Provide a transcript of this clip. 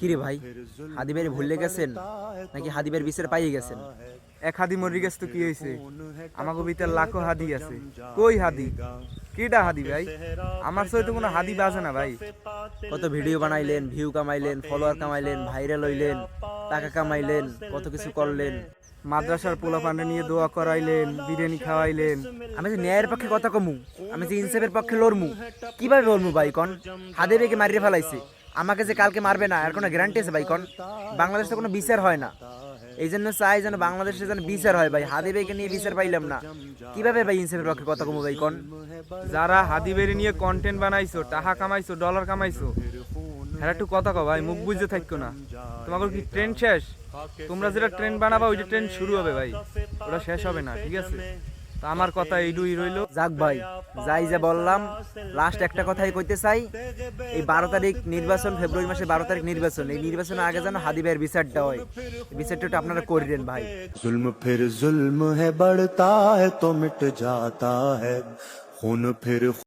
কিরে ভাই, হাদি ভাই ভুলে গেছেন নাকি হাদি ভাইয়ের বিচার পাইয়ে গেছেন? এক হাদি মরি গেছে তো কি হয়েছে? আমাকে ভিতর লাখো হাদি আছে। কই হাদি? কেডা হাদি ভাই? আমার সঙ্গে তো কোনো হাদি বাজে না ভাই। কত ভিডিও বানাইলেন, ভিউ কামাইলেন, ফলোয়ার কামাইলেন, ভাইরাল হইলেন, টাকা কামাইলেন, কত কিছু করলেন। মাদ্রাসার পোলাপান্ডে নিয়ে দোয়া করাইলেন, বিরিয়ানি খাওয়াইলেন। আমি যে ন্যায়ের পক্ষে কথা কমু, আমি যে ইনসাফের পক্ষে লড়মু, কিভাবে লড়মু ভাই কন? হাদি ভাইকে মারিয়ে ফেলাইছে, আমাকে যে কালকে মারবে না এর কোনো গ্যারান্টি আছে ভাই কন? বাংলাদেশে কোনো বিচার হয় না, এই জন্য চাই যেন বাংলাদেশে যেন বিচার হয় ভাই। হাদি ভাইকে নিয়ে বিচার পাইলাম না, কিভাবে ভাই ইনসাফের পক্ষে কথা কমু ভাই কন? যারা হাদি বেরি নিয়ে কন্টেন্ট বানাইছো, টাকা কামাইছো, ডলার কামাইছো, হ্যাঁ একটু কথা কও ভাই, মুখ বুঝতে থাকো না। তোমাকে কি ট্রেন্ড শেষ? তোমরা যেটা ট্রেন্ড বানাবা ওইটা ট্রেন্ড শুরু হবে ভাই, ওটা শেষ হবে না, ঠিক আছে? তো আমার কথা এইটুই রইলো। যাক ভাই, যাই যা বললাম, লাস্ট একটা কথাই কইতে চাই। এই 12 তারিখ নির্বাচন, ফেব্রুয়ারি মাসে 12 তারিখ নির্বাচন, এই নির্বাচনের আগে যেন হাদি ভাইয়ের বিচারটা হয়, এই বিচারটা একটু আপনারা করিলেন ভাই। जुल्म फिर जुल्म है बढ़ता है तो मिट जाता है खून फिर